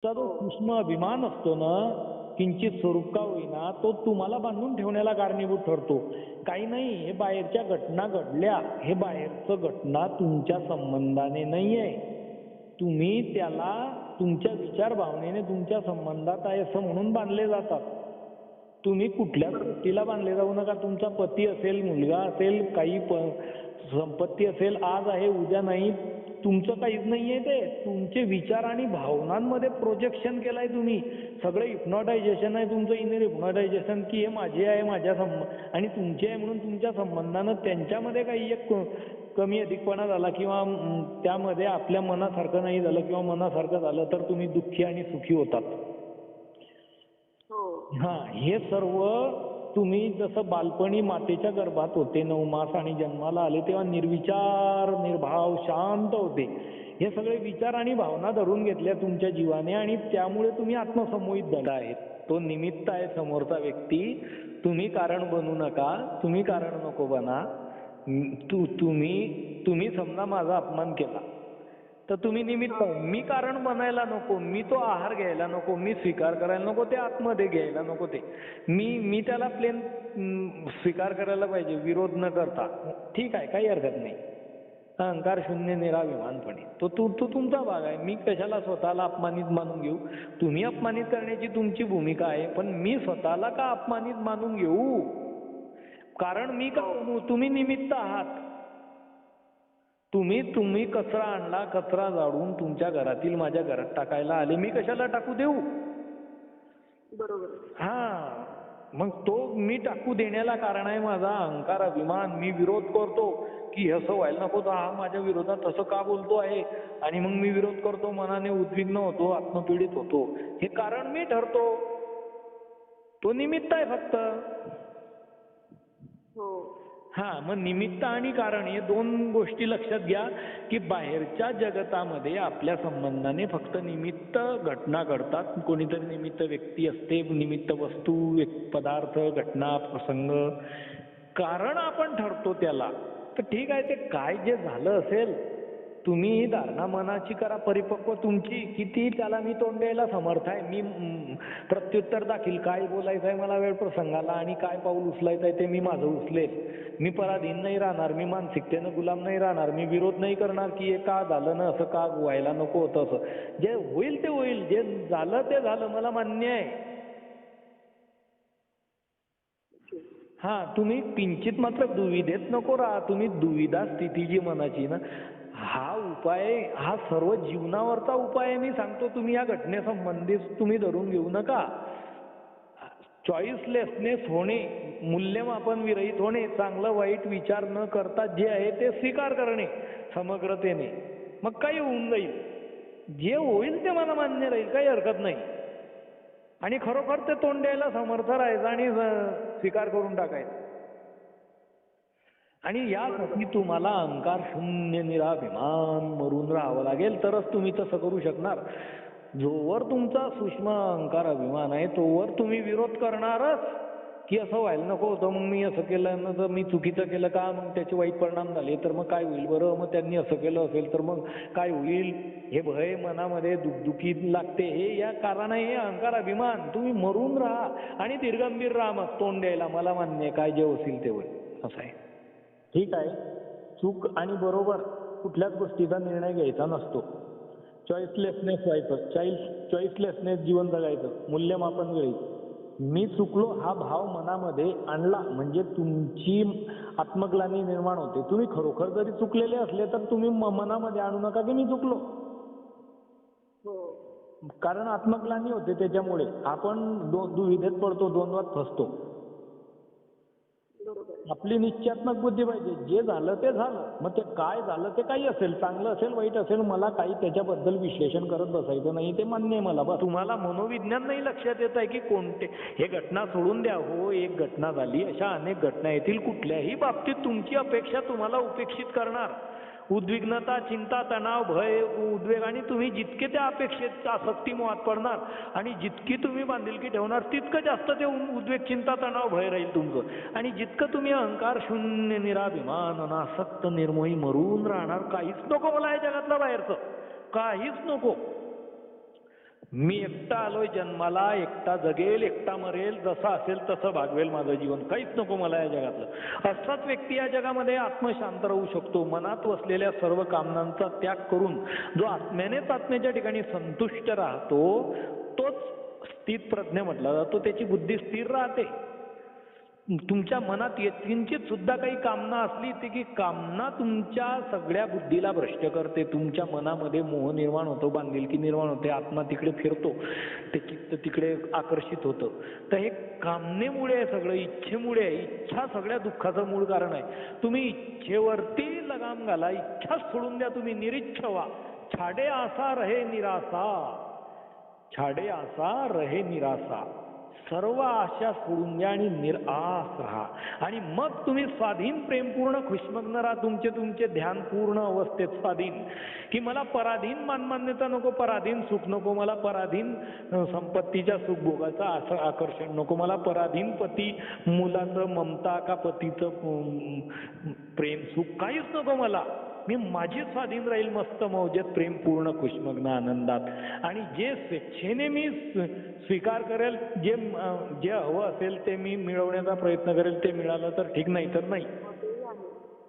चा जो सूक्ष्म अभिमान असतो ना, किंचित स्वरूप का होईना, तो तुम्हाला बांधून ठेवण्याला कारणीभूत ठरतो. काही नाही, हे बाहेरच्या घटना घडल्या, हे बाहेरचं घटना तुमच्या संबंधाने नाहीये. तुम्ही त्याला तुमच्या विचार भावनेने तुमच्या संबंधात आहे असं म्हणून बांधले जातात. तुम्ही कुठल्याच गोष्टीला बांधले जाऊ नका. तुमचा पती असेल, मुलगा असेल, काही संपत्ती असेल, आज आहे उद्या नाही, तुमचं काहीच नाहीये. ते तुमचे विचार आणि भावनांमध्ये प्रोजेक्शन केलाय तुम्ही. सगळं हिप्नॉटायझेशन आहे तुमचं, इनर हिप्नॉटायझेशन, की हे माझे आहे, माझ्या आणि तुमचे आहे म्हणून तुमच्या संबंधानं त्यांच्यामध्ये काही एक कमी अधिकपणा झाला किंवा त्यामध्ये आपल्या मनासारखं नाही झालं किंवा मनासारखं झालं तर तुम्ही दुःखी आणि सुखी होतात. हा, हे सर्व तुम्ही जसं बालपणी मातेच्या गर्भात होते, 9 मास आणि जन्माला आले तेव्हा निर्विचार, निर्भाव, शांत होते. हे सगळे विचार आणि भावना धरून घेतल्या तुमच्या जीवाने आणि त्यामुळे तुम्ही आत्मसमोहित झाला आहेत. तो निमित्त आहे समोरचा व्यक्ती. तुम्ही कारण बनू नका, तुम्ही कारण नको बना. तुम्ही समजा माझा अपमान केला तर तुम्ही निमित्त, मी कारण बनायला नको, मी तो आहार घ्यायला नको, मी स्वीकार करायला नको, ते आतमध्ये घ्यायला नको, ते मी त्याला प्लेन स्वीकार करायला पाहिजे विरोध न करता. ठीक आहे, काही हरकत नाही. अहंकार शून्य निराभिमानपणे तो तुमचा भाग आहे. मी कशाला स्वतःला अपमानित मानून घेऊ? तुम्ही अपमानित करण्याची तुमची भूमिका आहे, पण मी स्वतःला का अपमानित मानून घेऊ? कारण मी का, तुम्ही निमित्त आहात. तुम्ही कचरा आणला, कचरा जाळून तुमच्या घरातील माझ्या घरात टाकायला आले, मी कशाला टाकू देऊ? बरोबर. हा, मग तो मी टाकू देण्याला कारण आहे माझा अहंकार, अभिमान. मी विरोध करतो की असं व्हायला नको, हा माझ्या विरोधात असं का बोलतो आहे, आणि मग मी विरोध करतो, मनाने उद्विग्न होतो, आत्मपीडित होतो. हे कारण मी ठरतो, तो निमित्त आहे फक्त. हा, मग निमित्त आणि कारण हे दोन गोष्टी लक्षात घ्या की बाहेरच्या जगतामध्ये आपल्या संबंधाने फक्त निमित्त घटना घडतात. कोणीतरी निमित्त व्यक्ती असते, निमित्त वस्तू, पदार्थ, घटना, प्रसंग. कारण आपण ठरतो त्याला. तर ठीक आहे, ते काय जे झालं असेल, तुम्ही धारणा मनाची करा परिपक्व तुमची. किती त्याला मी तोंड द्यायला समर्थ आहे, मी प्रत्युत्तर दाखील. काय बोलायचं आहे मला वेळ प्रसंगाला आणि काय पाऊल उचलायचं आहे ते मी माझं उचलेल. मी पराधीन नाही राहणार, मी मानसिकतेनं गुलाम नाही राहणार, मी विरोध नाही करणार की हे का झालं ना, असं का व्हायला नको होतं. असं जे होईल ते होईल, जे झालं ते झालं, मला मान्य आहे. हा, तुम्ही किंचित मात्र दुविधेत नको राहा. तुम्ही दुविधा स्थिती जी मनाची ना, हा उपाय, हा सर्व जीवनावरचा उपाय आहे. मी सांगतो, तुम्ही या घटनेसंबंधित तुम्ही धरून घेऊ नका. चॉईसलेसनेस होणे, मूल्यमापन विरहित होणे, चांगलं वाईट विचार न करता जे आहे ते स्वीकार करणे समग्रतेने. मग काही होऊन जाईल, जे होईल ते मला मान्य राहील, काही हरकत नाही. आणि खरोखर ते तोंड द्यायला समर्थ राहायचं आणि स्वीकार करून टाकायचं. आणि यासाठी तुम्हाला अहंकार शून्य निराभिमान मरून राहावं लागेल, तरच तुम्ही तसं करू शकणार. जोवर तुमचा सूक्ष्म अहंकार अभिमान आहे तोवर तुम्ही विरोध करणारच की असं व्हायला नको होतं, मग मी असं केलं ना, तर मी चुकीचं केलं का, मग त्याचे वाईट परिणाम झाले तर मग काय होईल बरं, मग त्यांनी असं केलं असेल तर मग काय होईल, हे भय मनामध्ये दुखदुखी लागते. हे या कारण आहे, हे अहंकार अभिमान. तुम्ही मरून राहा आणि दीर्घंभीर राहा, मग तोंड द्यायला मला मान्य, काय जे होईल ते होईल, असं आहे. ठीक आहे, चूक आणि बरोबर कुठल्याच गोष्टीचा निर्णय घ्यायचा नसतो. चॉईसलेसनेस व्हायचं, चॉईसलेसनेस जीवन जगायचं, मूल्यमापन वेळी. मी चुकलो हा भाव मनामध्ये आणला म्हणजे तुमची आत्मग्लानी निर्माण होते. तुम्ही खरोखर जरी चुकलेले असले तर तुम्ही मनामध्ये आणू नका की मी चुकलो, कारण आत्मग्लानी होते. त्याच्यामुळे आपण दुविधेत पडतो, द्वंद्वात फसतो. आपली निश्चयात्मक बुद्धी पाहिजे. जे झालं ते झालं, मग ते काय झालं ते काही असेल, चांगलं असेल वाईट असेल, मला काही त्याच्याबद्दल विश्लेषण करत बसायचं नाही, ते मान्य आहे मला. बस तुम्हाला मनोविज्ञान नाही लक्षात येत आहे की कोणते, हे घटना सोडून द्या. हो, एक घटना झाली, अशा अनेक घटना येतील. कुठल्याही बाबतीत तुमची अपेक्षा तुम्हाला उपेक्षित करणार. उद्विग्नता, चिंता, तणाव, भय, उद्वेग, आणि तुम्ही जितके त्या अपेक्षेत आसक्तीमोहात पडणार आणि जितकी तुम्ही बांधिलकी ठेवणार तितकं जास्त ते उद्वेग, चिंता, तणाव, भय राहील तुमचं. आणि जितकं तुम्ही अहंकार शून्य निराभिमान अनासक्त निर्मोही मरून राहणार. काहीच नको मला या जगातलं बाहेरचं, काहीच नको. मी एकटा आलोय जन्माला, एकटा जगेल, एकटा मरेल, जसं असेल तसं भागवेल माझं जीवन, काहीच नको मला या जगातलं. असाच व्यक्ती या जगामध्ये आत्मशांत राहू शकतो. मनात वसलेल्या सर्व कामनांचा त्याग करून जो आत्म्यानेच आत्म्याच्या ठिकाणी संतुष्ट राहतो, तोच स्थित प्रज्ञ म्हटला जातो. त्याची बुद्धी स्थिर राहते. तुमच्या मनात किंचित सुद्धा काही कामना असली ती की कामना तुमच्या सगळ्या बुद्धीला भ्रष्ट करते. तुमच्या मनामध्ये मोह निर्माण होतो, बांधिलकी निर्माण होते, आत्मा तिकडे फिरतो, ते चित्त तिकडे आकर्षित होतं. तर हे कामनेमुळे आहे सगळं, इच्छेमुळे आहे. इच्छा सगळ्या दुःखाचं मूळ कारण आहे. तुम्ही इच्छेवरती लगाम घाला, इच्छा सोडून द्या, तुम्ही निरीच्छ व्हा. छाडे आसा रहे निरासा, छाडे आसा रहे निरासा. सर्व आशा सोडून द्या आणि निरास राहा. आणि मग तुम्ही स्वाधीन, प्रेमपूर्ण, खुशमग्न राहा. तुमचे ध्यान पूर्ण अवस्थेत स्वाधीन. की मला पराधीन मानमान्यता नको, पराधीन सुख नको, मला पराधीन संपत्तीच्या सुखभोगाचं असं आकर्षण नको, मला पराधीन पती मुलाचं ममता का पतीचं प्रेम सुख काहीच नको मला. मी माझी स्वाधीन राहील मस्त मौजेत, प्रेमपूर्ण, खुशमग्न, आनंदात. आणि जे स्वेच्छेने मी स्वीकार करेल, जे हवं असेल ते मी मिळवण्याचा प्रयत्न करेल, ते मिळालं तर ठीक, नाही तर नाही.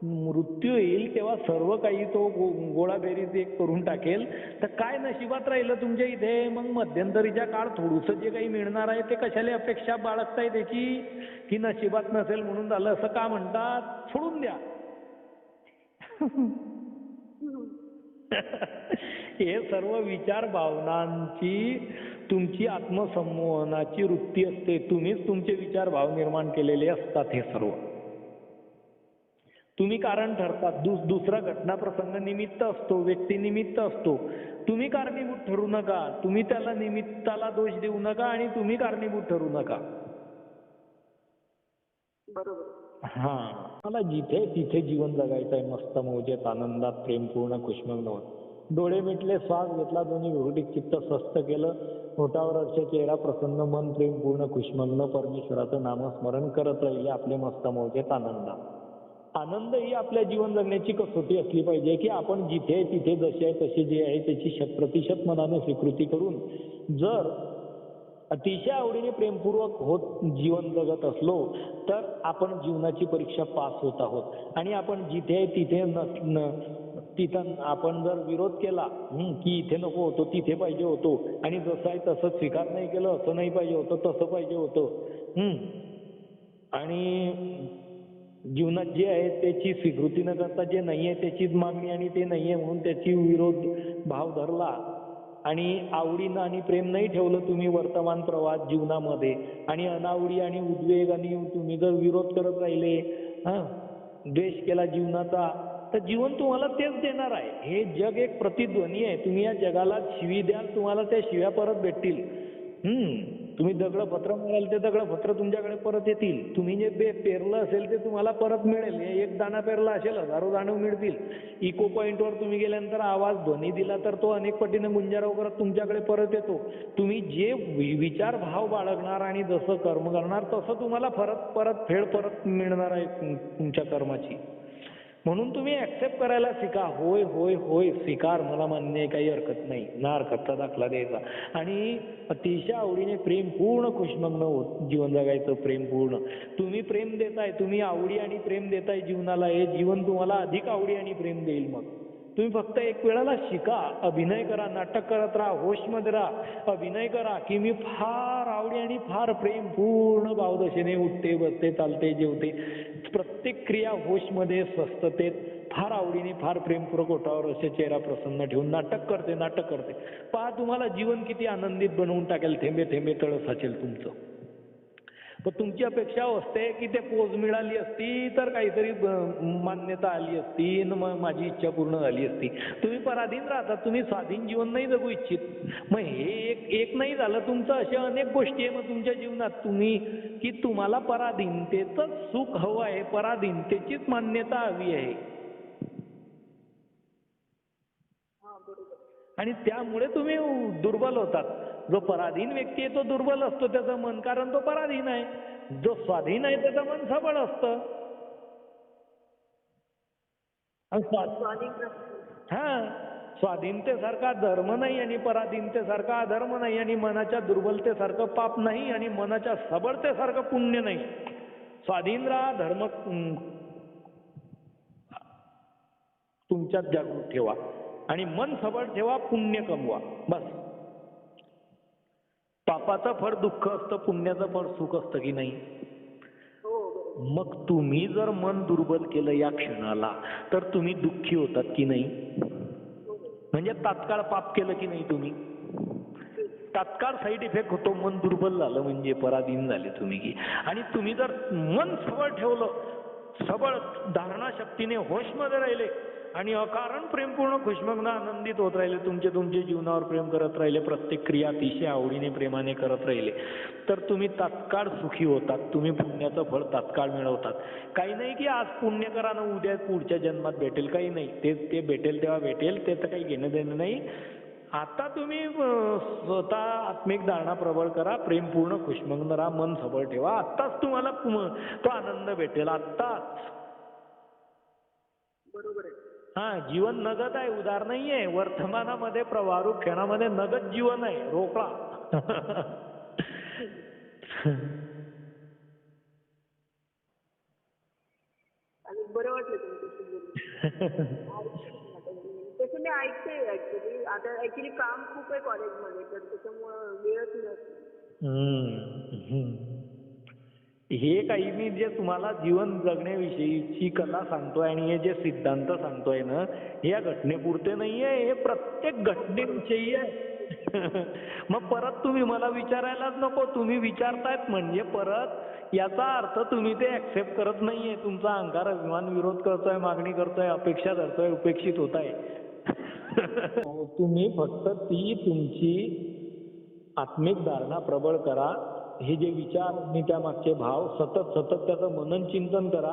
मृत्यू येईल तेव्हा सर्व काही तो गोळाबेरीज एक करून टाकेल. तर काय नशिबात राहिलं तुमच्या इथे? मग मध्यंतरीच्या काळ थोडंसं जे काही मिळणार आहे ते कशाला अपेक्षा बाळगताय त्याची? की नशिबात नसेल म्हणून झालं असं का म्हणतात? सोडून द्या. हे सर्व विचार भावनांची तुमची आत्मसंमोहनाची वृत्ती असते. तुम्हीच तुमचे विचार भाव निर्माण केलेले असतात. हे सर्व तुम्ही कारण ठरतात. दुसरा घटना प्रसंग निमित्त असतो, व्यक्ती निमित्त असतो. तुम्ही कारणीभूत ठरू नका. तुम्ही त्याला निमित्ताला दोष देऊ नका आणि तुम्ही कारणीभूत ठरू नका. बरोबर. हा, मला जिथे तिथे जीवन जगायचं आहे, मस्त मौजेत, आनंदात, प्रेमपूर्ण, खुशमग्न होत. डोळे मिटले, श्वास घेतला, दोन्ही घृटीत चित्त स्वस्थ केलं, ओठावर अर्श, चेहरा प्रसन्न, मन प्रेमपूर्ण, खुशमग्न, परमेश्वराचं नामस्मरण करत राहिले आपले मस्त मौजेत आनंदात. आनंद ही आपल्या जीवन जगण्याची कसोटी असली पाहिजे की आपण जिथे तिथे जसे आहे तसे जे आहे त्याची 100% मनाने स्वीकृती करून जर अतिशय आवडीने प्रेमपूर्वक होत जीवन जगत असलो तर आपण जीवनाची परीक्षा पास होत आहोत. आणि आपण जिथे तिथे तिथं आपण जर विरोध केला की इथे नको होतो तिथे पाहिजे होतो आणि जसं आहे तसं स्वीकार नाही केलं, असं नाही पाहिजे होतं तसं पाहिजे होतं आणि जीवनात जे आहे त्याची स्वीकृती न करता जे नाही आहे त्याचीच मागणी आणि ते नाही आहे म्हणून त्याची विरोध भाव धरला आणि आवडीनं आणि प्रेम नाही ठेवलं तुम्ही वर्तमान प्रवाहात जीवनामध्ये आणि अनावडी आणि उद्वेग आणि तुम्ही जर विरोध करत राहिले, द्वेष केला जीवनाचा, तर जीवन तुम्हाला तेच देणार आहे. हे जग एक प्रतिध्वनी आहे. तुम्ही या जगाला शिवी द्याल, तुम्हाला त्या शिव्या परत भेटतील. तुम्ही दगडपत्र माराल, ते दगडपत्र तुमच्याकडे परत येतील. तुम्ही जे पेरलं असेल ते तुम्हाला परत मिळेल. एक दाणा पेरला असेल, हजारो दाणे मिळतील. इको पॉईंटवर तुम्ही गेल्यानंतर आवाज ध्वनी दिला तर तो अनेक पटीने गुंजाराव करत तुमच्याकडे परत येतो. तुम्ही जे विचार भाव बाळगणार आणि जसं कर्म करणार तसं तुम्हाला फेड परत मिळणार आहे तुमच्या कर्माची. म्हणून तुम्ही ऍक्सेप्ट करायला शिका. होय होय होय स्वीकार, मला मान्य आहे, काही हरकत नाही, ना हरकतचा दाखला द्यायचा आणि अतिशय आवडीने प्रेम पूर्ण खुशमग्न होत जीवन जगायचं. प्रेम पूर्ण तुम्ही प्रेम देताय, तुम्ही आवडी आणि प्रेम देताय जीवनाला, हे जीवन तुम्हाला अधिक आवडी आणि प्रेम देईल. मग तुम्ही फक्त एक वेळेला शिका, अभिनय करा, नाटक करत राहा, होशमध्ये राहा, अभिनय करा की मी फार आवडी आणि फार प्रेम पूर्ण भावदशेने उठते, बसते, चालते, जेवते, प्रत्येक क्रिया होशमध्ये, स्वस्थतेत, फार आवडीने, फार प्रेमपूर्वक ओठावर असे चेहरा प्रसन्न ठेवून नाटक करते. पहा तुम्हाला जीवन किती आनंदित बनवून टाकेल. थेंबे थेंबे तळ साचेल तुमचं. पण तुमची अपेक्षा असते की ते पोज मिळाली असती तर काहीतरी मान्यता आली असती, माझी इच्छा पूर्ण झाली असती. तुम्ही पराधीन राहता, तुम्ही स्वाधीन जीवन नाही जगू इच्छित. मग हे एक नाही झालं तुमचं, अशा अनेक गोष्टी आहे मग तुमच्या जीवनात तुम्ही की तुम्हाला पराधीनतेचं सुख हवं आहे, पराधीनतेचीच मान्यता हवी आहे. आणि त्यामुळे तुम्ही दुर्बल होतात. जो पराधीन व्यक्ती आहे तो दुर्बल असतो त्याचं मन, कारण तो पराधीन आहे. जो स्वाधीन आहे त्याचं मन सबळ असतं. स्वाधीनतेसारखा धर्म नाही आणि पराधीनतेसारखा अधर्म नाही आणि मनाच्या दुर्बलतेसारखं पाप नाही आणि मनाच्या सबळतेसारखं पुण्य नाही. स्वाधीन राहा, धर्म तुमच्यात जागृत ठेवा आणि मन सबळ ठेवा, पुण्य कमवा. बस. पापाचं फळ दुःख असतं, पुण्याचं फळ सुख असतं की नाही? हो बरोबर. मग तुम्ही जर मन दुर्बल केलं या क्षणाला तर तुम्ही दुःखी होतात की नाही? म्हणजे तात्काळ पाप केलं की नाही तुम्ही? तात्काळ साईड इफेक्ट होतो. मन दुर्बल झालं म्हणजे पराधीन झाले तुम्ही की. आणि तुम्ही जर मन सबळ ठेवलं, सबळ धारणा शक्तीने होशमध्ये राहिले आणि अकारण प्रेमपूर्ण खुशमग्न आनंदित होत राहिले, तुमचे जीवनावर प्रेम करत राहिले, प्रत्येक क्रिया अतिशय आवडीने प्रेमाने करत राहिले, तर तुम्ही तात्काळ सुखी होतात. तुम्ही पुण्याचं फळ तात्काळ मिळवतात. काही नाही की आज पुण्य करा ना उद्या पुढच्या जन्मात भेटेल, काही नाही. ते भेटेल तेव्हा भेटेल, ते तर काही घेणं देणं नाही. आता तुम्ही स्वतः आत्मिक धारणा प्रबळ करा, प्रेमपूर्ण खुशमग्न राहा, मन सबळ ठेवा. आत्ताच तुम्हाला तो आनंद भेटेल. आत्ताच. बरोबर आहे. हा, जीवन नगद आहे, उधार नाहीये. वर्तमानामध्ये प्रवारू क्षणामध्ये नगद जीवन आहे, रोकड़ा. आणि बरं वाटलं तुमच्याशी बोलून. तसं मी ऐकते ऍक्च्युली. आता ऍक्च्युली काम खूप आहे कॉलेजमध्ये, तर त्याच्यामुळं वेळच मिळत नाही. हे काही मी जे तुम्हाला जीवन जगण्याविषयीची कला सांगतोय आणि हे जे सिद्धांत सांगतोय ना, हे या घटनेपुरते नाहीये, हे प्रत्येक घटनेविषयी आहे. मग परत तुम्ही मला विचारायलाच नको. तुम्ही विचारतायत म्हणजे परत याचा अर्थ तुम्ही ते ऍक्सेप्ट करत नाहीये. तुमचा अहंकार अभिमान विरोध करतोय, मागणी करतोय, अपेक्षा धरतोय, उपेक्षित होताय. तुम्ही फक्त ती तुमची आत्मिक धारणा प्रबळ करा. हे जे विचार आणि त्यामागचे भाव सतत त्याचं मनन चिंतन करा.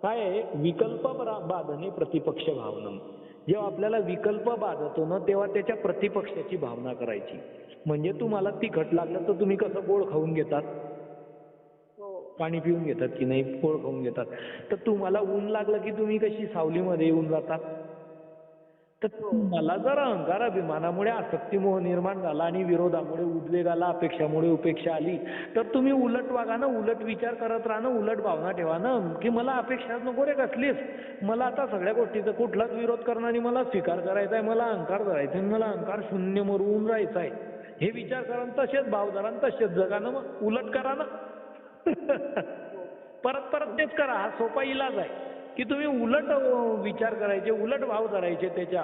काय आहे, विकल्प बाधने प्रतिपक्ष भावनम. जेव्हा आपल्याला विकल्प बाधतो ना तेव्हा त्याच्या प्रतिपक्षाची भावना करायची. म्हणजे तुम्हाला तिखट लागलं तर तुम्ही कसं गोड खाऊन घेतात, पाणी पिऊन घेतात की नाही, गोड खाऊन घेतात. तर तुम्हाला ऊन लागलं की तुम्ही कशी सावलीमध्ये येऊन जातात. तर मला जर अहंकार अभिमानामुळे आसक्ती मोह निर्माण झाला आणि विरोधामुळे उद्वेगाला अपेक्षामुळे उपेक्षा आली तर तुम्ही उलट वागा ना, उलट विचार करत राहा ना, उलट भावना ठेवा ना की मला अपेक्षाच नको रे कसलीच. मला आता सगळ्या गोष्टीचा कुठलाच विरोध करणं आणि मला स्वीकार करायचा आहे, मला अहंकार धरायचा आहे, मला अहंकार शून्य मरवून राहायचा आहे. हे विचार करा, तसेच भाव धरा, तसेच जगा ना. मग उलट करा ना. परत तेच करा. हा सोपा इलाज आहे की तुम्ही उलट विचार करायचे, उलट भाव धरायचे त्याच्या.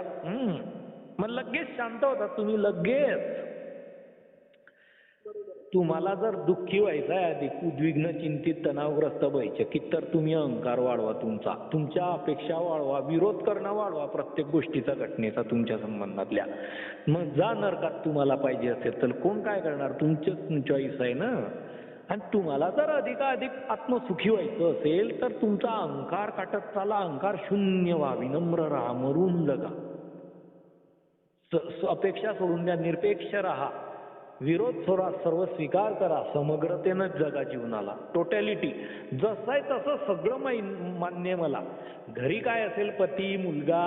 मग लगेच शांत होतात तुम्ही, लगेच. तुम्हाला जर दुःखी व्हायचं आहे, अधिक उद्विग्न, चिंतित, तणावग्रस्त व्हायचे की तर तुम्ही अहंकार वाढवा, तुमच्या अपेक्षा वाढवा, विरोध करणं वाढवा प्रत्येक गोष्टीचा, घटनेचा, तुमच्या संबंधातल्या. मग जा नरकात तुम्हाला पाहिजे असेल तर. कोण काय करणार, तुमचंच चॉईस आहे ना. आणि तुम्हाला जर अधिकाधिक आत्मसुखी व्हायचं असेल तर तुमचा अहंकार काटत चाला. अहंकार शून्य व्हा, विनम्र राहा, मरून जगा, अपेक्षा सोडून द्या, निरपेक्ष राहा, विरोध सोडा, सर्व स्वीकार करा, समग्रतेनं जगा जीवनाला. टोटॅलिटी जसं आहे तसं सगळं मान्य मला. घरी काय असेल, पती, मुलगा,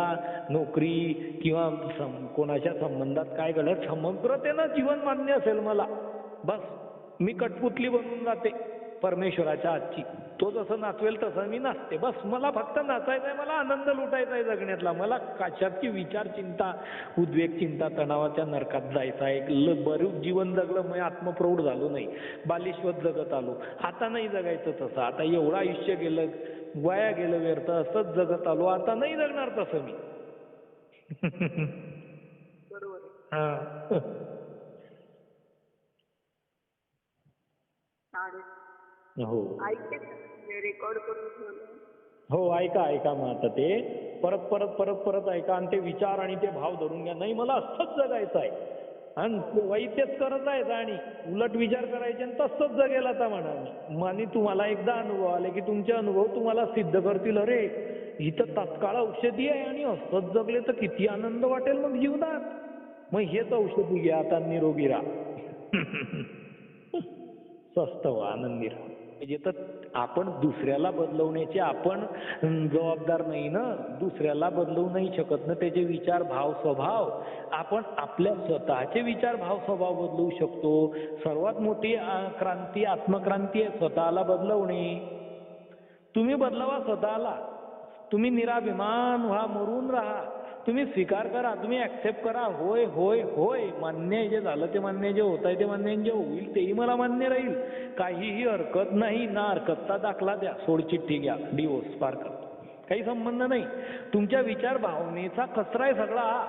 नोकरी किंवा कोणाच्या संबंधात काय घडलं, समग्रतेनं जीवन मान्य असेल मला. बस मी कठपुतली बनून जाते परमेश्वराच्या हातची. तो जसं नाचवेल तसं मी नाचते. बस मला फक्त नाचायचं आहे, मला आनंद लुटायचा आहे जगण्यातला. मला कशाची विचार, चिंता, उद्वेग, चिंता, तणावाच्या नरकात जायचं आहे. बरेच जीवन जगलं, मी आत्मप्रौढ झालो नाही, बालिश्वत जगत आलो. आता नाही जगायचं तसं. आता एवढं आयुष्य गेलं, वाया गेलं व्यर्थ, असंच जगत आलो. आता नाही जगणार तसं मी. बरोबर. हा. हो, ऐकते, रेकॉर्ड करून ठेवलं. हो, ऐका मग आता ते परत ऐका आणि ते विचार आणि ते भाव धरून घ्या. नाही मला असंच जगायचं आहे आणि तेच करत आहे आणि उलट विचार करायचे आणि तसंच जगेल आता म्हणा. आणि तुम्हाला एकदा अनुभव आले की तुमचे अनुभव तुम्हाला सिद्ध करतील, अरे इथं तात्काळ औषधी आहे आणि असंच जगले तर किती आनंद वाटेल मग जीवनात. मग हेच औषधी घ्या आता, निरोगी राहा. स्वस्थ व्हा, आनंदी राहा. पाहिजे. तर आपण दुसऱ्याला बदलवण्याचे आपण जबाबदार नाही ना, दुसऱ्याला बदलवू नाही शकत ना त्याचे विचार भाव स्वभाव. आपण आपल्या स्वतःचे विचार भाव स्वभाव बदलवू शकतो. सर्वात मोठी क्रांती आत्मक्रांती आहे स्वतःला बदलवणे. तुम्ही बदलावा स्वतःला. तुम्ही निराभिमान व्हा, मरून राहा. तुम्ही स्वीकार करा, तुम्ही ऍक्सेप्ट करा. होय होय होय, मान्य आहे, जे झालं ते मान्य, जे होत आहे ते मान्य, जे होईल तेही मला मान्य राहील. काहीही हरकत नाही ना, हरकतचा दाखला द्या, सोड चिठ्ठी घ्या, डिवोर्स पार कर, काही संबंध नाही. तुमच्या विचार भावनेचा कचरा आहे सगळा.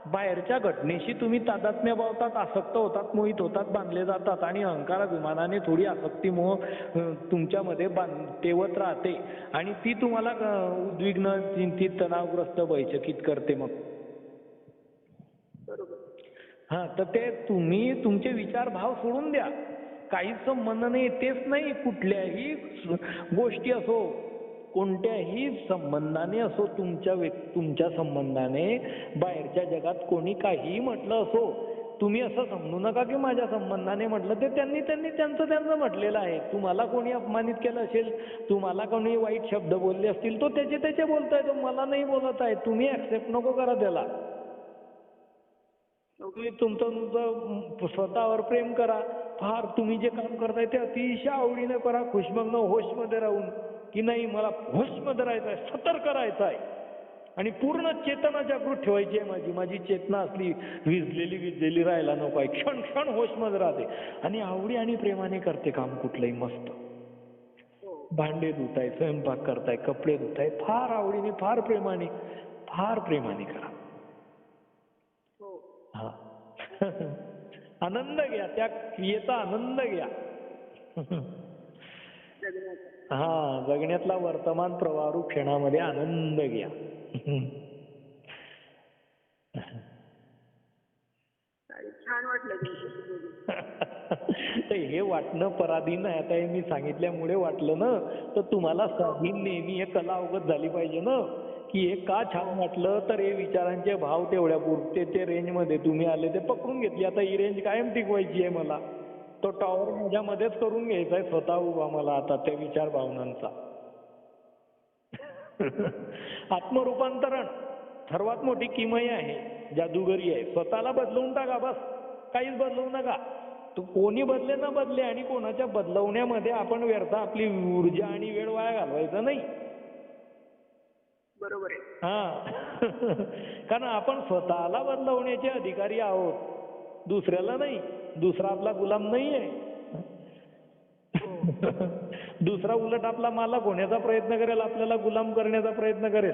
बाहेरच्या घटनेशी तुम्ही तादात्म्य पावतात, आसक्त होतात, मोहित होतात, बांधले जातात आणि अहंकाराभिमानाने थोडी आसक्ती मोह तुमच्यामध्ये तेवत राहते आणि ती तुम्हाला उद्विग्न, चिंतित, तणावग्रस्त, बैचकित करते. मग हा, तर ते तुम्ही तुमचे विचार भाव सोडून द्या. काहीच संबंध नाही. तेच नाही, कुठल्याही गोष्टी असो, कोणत्याही संबंधाने असो, तुमच्या संबंधाने बाहेरच्या जगात कोणी काहीही म्हटलं असो, तुम्ही असं समजू नका की माझ्या संबंधाने म्हटलं. ते त्यांनी त्यांचं म्हटलेलं आहे. तुम्हाला कोणी अपमानित केलं असेल, तुम्हाला कोणी वाईट शब्द बोलले असतील, तो त्याचे बोलताय, तो मला नाही बोलत आहे. तुम्ही ऍक्सेप्ट नको करा त्याला. तुम्ही तुमचं स्वतःवर प्रेम करा. फार तुम्ही जे काम करताय ते अतिशय आवडीने करा, खुशमग्न होशमध्ये राहून, की नाही मला होशमध्ये राहायचं आहे, सतर्क राहायचं आहे आणि पूर्ण चेतना जागृत ठेवायची आहे. माझी चेतना असली विजलेली राहायला नको आहे. क्षण क्षण होशमध्ये राहते आणि आवडी आणि प्रेमाने करते काम कुठलंही. मस्त भांडे धुताय, स्वयंपाक करताय, कपडे धुताय, फार आवडीने, फार प्रेमाने करा. हा आनंद घ्या, त्या क्रियेचा आनंद घ्या. हा, जगण्यातला वर्तमान प्रवारू क्षणामध्ये आनंद घ्या. छान वाटलं. तर हे वाटणं पराधीन आहे. आता हे मी सांगितल्यामुळे वाटलं ना, तर तुम्हाला स्वाधीन नेहमी हे कला अवगत झाली पाहिजे ना, की हे का छान वाटलं. तर हे विचारांचे भाव तेवढ्या पुरते ते रेंजमध्ये तुम्ही आले, ते पकडून घेतली. आता ही रेंज कायम टिकवायची आहे मला. तो टॉवर माझ्यामध्येच करून घ्यायचा आहे स्वतः उभा मला आता त्या विचार भावनांचा. आत्मरूपांतरण सर्वात मोठी किमया आहे, जादूगरी आहे. स्वतःला बदलवून टाका, बस. काहीच बदलवू नका. तू कोणी बदले ना बदले, आणि कोणाच्या बदलवण्यामध्ये आपण व्यर्थ आपली ऊर्जा आणि वेळ वाया घालवायचा नाही. बरोबर आहे. हा, कारण आपण स्वतःला बदलवण्याचे अधिकारी आहोत, दुसऱ्याला नाही. दुसरा आपला गुलाम नाही आहे. दुसरा उलट आपला मालक होण्याचा प्रयत्न करेल, आपल्याला गुलाम करण्याचा प्रयत्न करेल.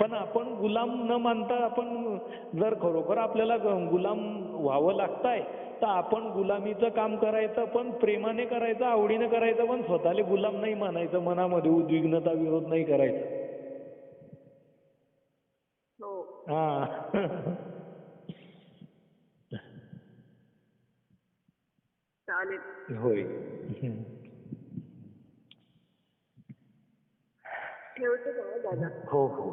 पण आपण गुलाम न मानता, आपण जर खरोखर आपल्याला गुलाम व्हावं लागतंय, तर आपण गुलामीचं काम करायचं, पण प्रेमाने करायचं, आवडीने करायचं, पण स्वतःला गुलाम नाही मानायचं. मनामध्ये उद्विग्नता, विरोध नाही करायचं. हा. चालेल. होय. ठेवते का दादा? हो हो.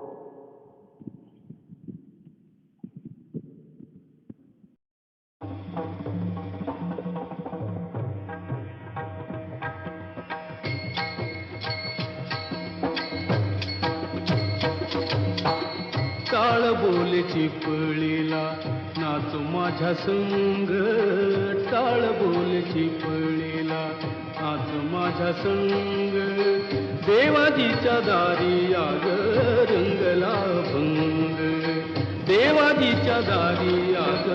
टाळ बोल चिपळीला नाचू माझ्या संग, टाळ बोल चिपळीला नाचू माझ्या संग. देवाजीच्या दारी आग रंगला भंग, देवाजीच्या दारी आग